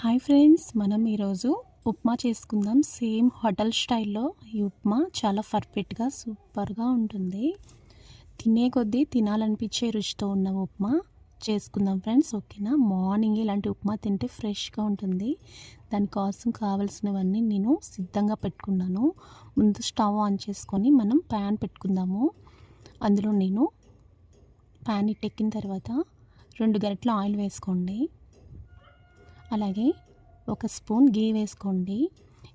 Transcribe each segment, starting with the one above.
Hi friends, మనం ఈరోజు ఉప్మా చేసుకుందాం. సేమ్ హోటల్ స్టైల్లో ఈ ఉప్మా చాలా పర్ఫెక్ట్గా సూపర్గా ఉంటుంది. తినే కొద్దీ తినాలనిపించే రుచితో ఉన్న ఉప్మా చేసుకుందాం ఫ్రెండ్స్. ఓకేనా? మార్నింగ్ ఇలాంటి ఉప్మా తింటే ఫ్రెష్గా ఉంటుంది. దానికోసం కావాల్సినవన్నీ నేను సిద్ధంగా పెట్టుకున్నాను. ముందు స్టవ్ ఆన్ చేసుకొని మనం ప్యాన్ పెట్టుకుందాము. అందులో నేను ప్యాన్ ఇట్టెక్కిన తర్వాత 2 గరిటెల ఆయిల్ వేసుకోండి. అలాగే 1 స్పూన్ గీ వేసుకోండి.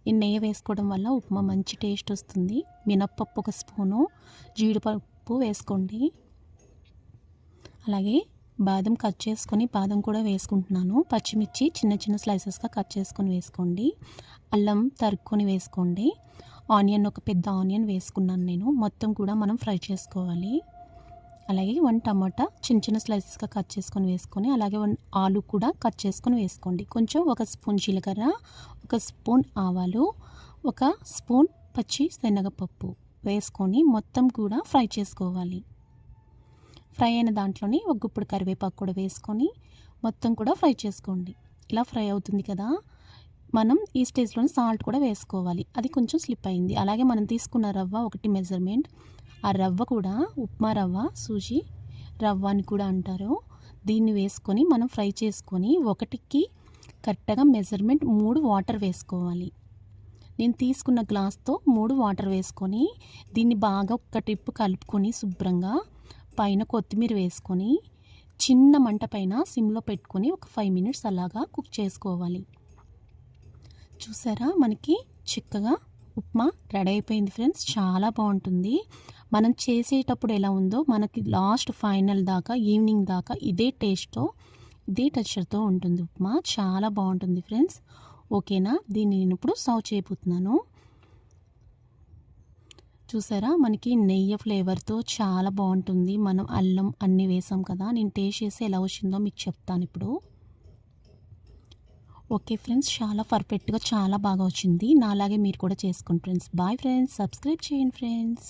ఈ నెయ్యి వేసుకోవడం వల్ల ఉప్మా మంచి టేస్ట్ వస్తుంది. మినప్పప్పు 1 స్పూను, జీడిపప్పు వేసుకోండి. అలాగే బాదం కట్ చేసుకొని బాదం కూడా వేసుకుంటున్నాను. పచ్చిమిర్చి చిన్న చిన్న స్లైసెస్గా కట్ చేసుకొని వేసుకోండి. అల్లం తరుక్కొని వేసుకోండి. ఆనియన్, ఒక పెద్ద ఆనియన్ వేసుకున్నాను నేను. మొత్తం కూడా మనం ఫ్రై చేసుకోవాలి. అలాగే 1 టమాటా చిన్న చిన్న స్లైసెస్గా కట్ చేసుకొని వేసుకొని, అలాగే 1 ఆలు కూడా కట్ చేసుకొని వేసుకోండి. కొంచెం 1 స్పూన్ జీలకర్ర, 1 స్పూన్ ఆవాలు, 1 స్పూన్ పచ్చి శనగపప్పు వేసుకొని మొత్తం కూడా ఫ్రై చేసుకోవాలి. ఫ్రై అయిన దాంట్లోనే 1 గుప్పుడు కరివేపాకు కూడా వేసుకొని మొత్తం కూడా ఫ్రై చేసుకోండి. ఇలా ఫ్రై అవుతుంది కదా, మనం ఈ స్టేజ్లోనే సాల్ట్ కూడా వేసుకోవాలి. అది కొంచెం స్లిప్ అయింది. అలాగే మనం తీసుకున్న రవ్వ 1 మెజర్మెంట్, ఆ రవ్వ కూడా ఉప్మా రవ్వ, సూజీ రవ్వ అని కూడా అంటారు. దీన్ని వేసుకొని మనం ఫ్రై చేసుకొని 1కి కరెక్ట్గా మెజర్మెంట్ 3 వాటర్ వేసుకోవాలి. నేను తీసుకున్న గ్లాస్తో 3 వాటర్ వేసుకొని దీన్ని బాగా ఒక్క ట్రిప్ కలుపుకొని శుభ్రంగా పైన కొత్తిమీర వేసుకొని చిన్న మంట పైన సిమ్లో పెట్టుకొని ఒక 5 మినిట్స్ అలాగా కుక్ చేసుకోవాలి. చూసారా, మనకి చిక్కగా ఉప్మా రెడీ అయిపోయింది ఫ్రెండ్స్. చాలా బాగుంటుంది. మనం చేసేటప్పుడు ఎలా ఉందో మనకి లాస్ట్ ఫైనల్ దాకా, ఈవినింగ్ దాకా ఇదే టేస్ట్తో, ఇదే టెక్స్చర్తో ఉంటుంది ఉప్మా. చాలా బాగుంటుంది ఫ్రెండ్స్. ఓకేనా? దీన్ని నేను ఇప్పుడు సర్వ్ చేయబోతున్నాను. చూసారా, మనకి నెయ్యి ఫ్లేవర్తో చాలా బాగుంటుంది. మనం అల్లం అన్నీ వేసాం కదా. నేను టేస్ట్ చేసి ఎలా వచ్చిందో మీకు చెప్తాను ఇప్పుడు. ఓకే ఫ్రెండ్స్, చాలా పర్ఫెక్ట్గా చాలా బాగా వచ్చింది. నాలాగే మీరు కూడా చేసుకోండి ఫ్రెండ్స్. బాయ్ ఫ్రెండ్స్, సబ్స్క్రైబ్ చేయండి ఫ్రెండ్స్.